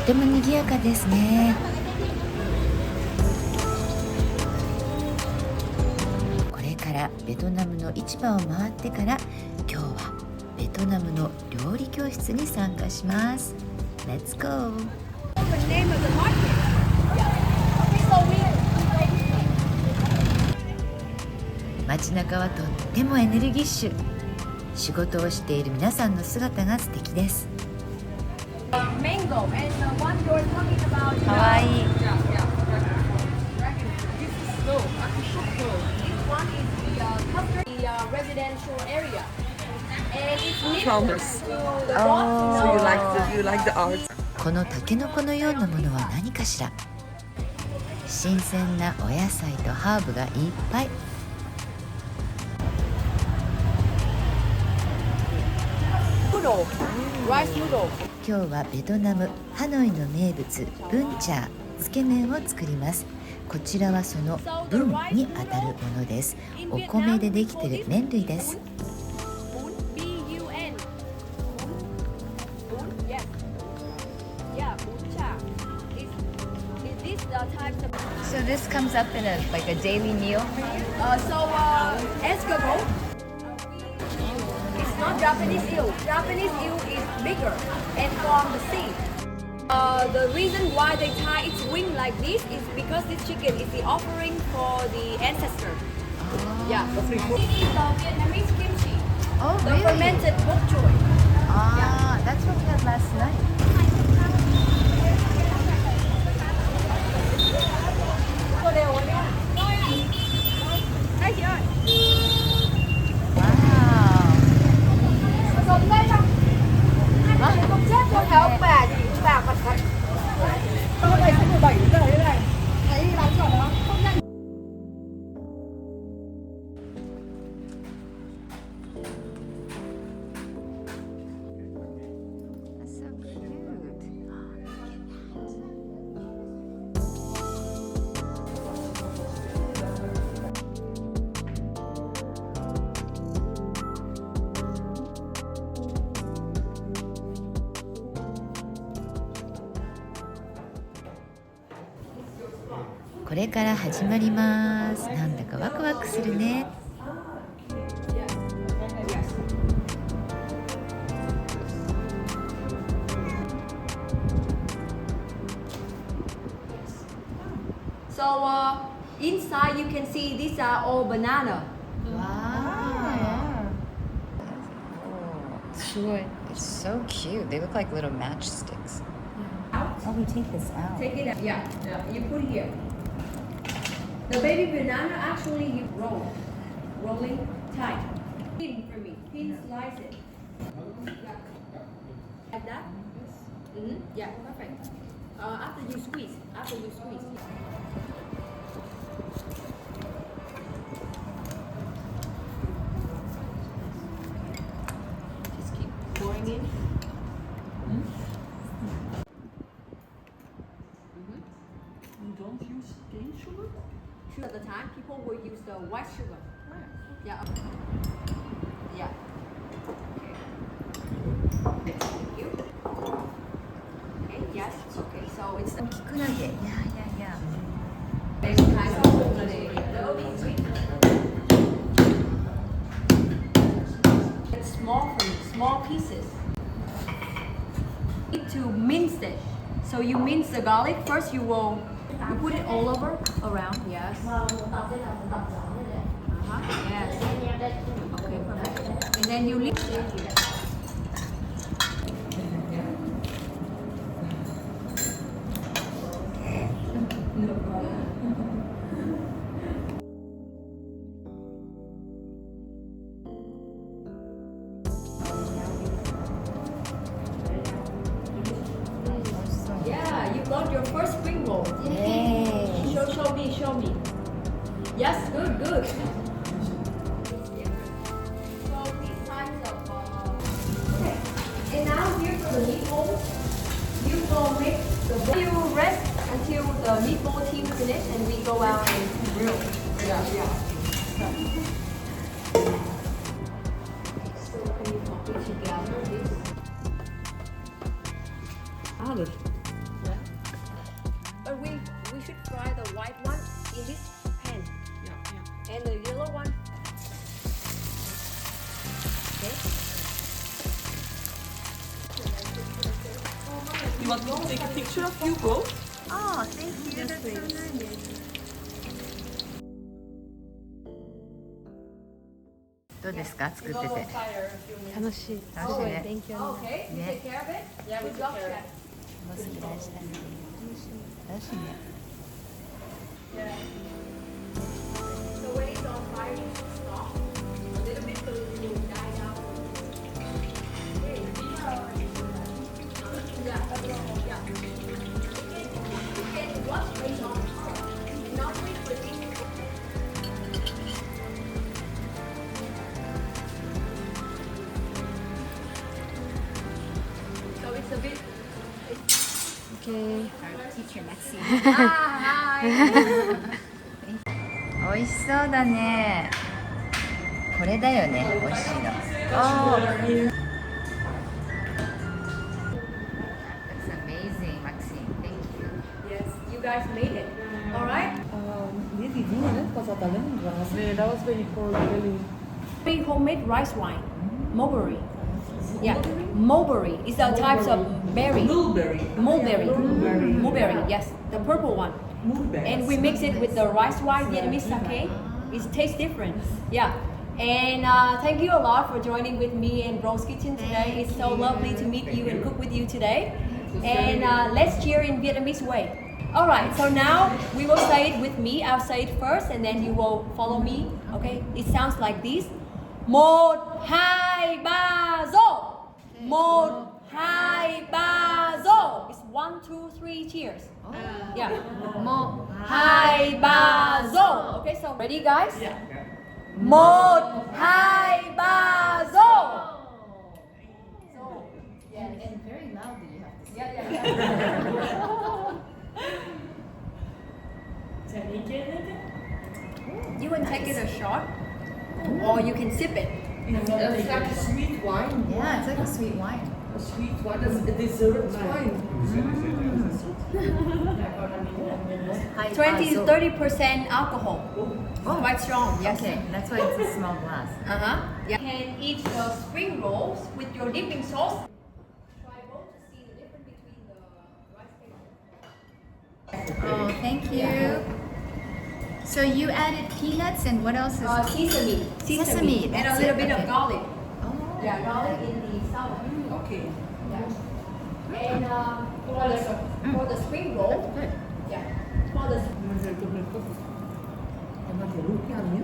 ても賑やかですね。これからベトナムの市場を回ってから今日はベトナムの料理教室に参加します。 Let's go。 街中はとってもエネルギッシュ。仕事をしている皆さんの姿が素敵です。かわいい。このタケノコのようなものは何かしら。新鮮なお野菜とハーブがいっぱい。今日はベトナムハノイの名物ブンチャー、つけ麺を作ります。こちらはそのブンにあたるものです。お米でできている麺類です。So this comes up in like a daily meal for you? Escargot. It's not Japanese eel. Japanese eel is bigger and from the sea. The reason why they tie its wing like this is because this chicken is the offering for the ancestor. Yeah. This is the Vietnamese kimchi. Oh, The really? fermented bok choy. Ah, that's what we had last night. Cô đều rồi nha. Đây chị ơi. Wow. Dùng đây không? Không chết cho thấy ông bà thì bà mặt thật. Tôi này sẽ 17 giờ thế này. Thấy bán chuẩn đó. Không nhanh. That's so cute. これから始まります。なんだかワクワクするね。So inside you can see these are all banana. Wow. It's so cute. They look like little matchsticks. Oh, we take this out. Take it out. Yeah, you put it here. The baby banana actually you rolling tight. Thin for me. Thin slice it. Yeah. Like that. Mm-hmm. Yeah, perfect. After you squeeze. Just keep pouring in. You don't use cane sugar? At the time, people will use the white sugar. Yeah. Yeah. Okay. Thank you. Okay. Yes. Okay. So it's キクラゲ。いやいやいや。 next time. It's small pieces. Need to mince it. So you mince the garlic first. You put it all over around. Yes. Yes. Okay, perfect. And then you leave. Yeah, you got your first spring roll. Yay. Show me. Yes, good. So these types of okay. And now here for the meatballs. You go make the you rest until the meatball team finish and we go out and grill. Yeah. So can you copy together this? But we should fry the white one in this pan Yeah. and the yellow one. Okay. You want me to take a picture of you both? Oh, thank you. That's so nice. どうですか作ってて。楽しい。楽しいね。勉強になる。 Okay. You take care of it. Yeah, we job check. もう好き出したね。楽しいね。 So when it's on fire, you should stop a little bit so it will die down. Okay. Yeah, yeah. You can watch it on top and not wait for it. So it's a bit. Okay. Ah, hi. 美味しそうだね。これだよね、美味しいの。Oh, that's amazing, Maxine. Thank you. Yes, you guys made it. All right. Nee, die dingen, hè. Was dat alleen was? Nee, dat was bij voor Lily. Very homemade rice wine, mulberry. Yeah, mulberry is the types of berry. Mulberry. Mulberry. Mulberry. Yes, the purple one. Mulberry. And we mix it with the rice wine Vietnamese sake. It tastes different. Yeah. And thank you a lot for joining with me in Bro's Kitchen today. It's so lovely to meet you and cook with you today. And let's cheer in Vietnamese way. All right, so now we will say it with me. I'll say it first and then you will follow me. Okay? It sounds like this. 1, 2, 3, zo. 1, 2, 3, zo. It's 1, 2, 3, cheers. Yeah. 1, 2, 3, zo. Okay, so ready guys? Yeah. 1, 2, 3, zo. So, yeah, and Very loudly you have to say. yeah. You can take it a shot, or you can sip it. It's like a sweet wine. Yeah, it's like a sweet wine. A sweet wine. That's a dessert wine. 20 to 30% alcohol. Oh. Quite strong. Yes. Okay, that's why it's a small glass. Uh-huh. Yeah. You can eat the spring rolls with your dipping sauce. Try both to see the difference between the rice cake. Oh, thank you. So you added peanuts and what else is Sesame. Sesame, And a that's little it, bit okay. of garlic. Oh. Yeah, garlic in the salad. Okay. Yeah. And for the spring roll, Good. yeah. For the Maar ze hebben toch een kop. En wat je roept aan je?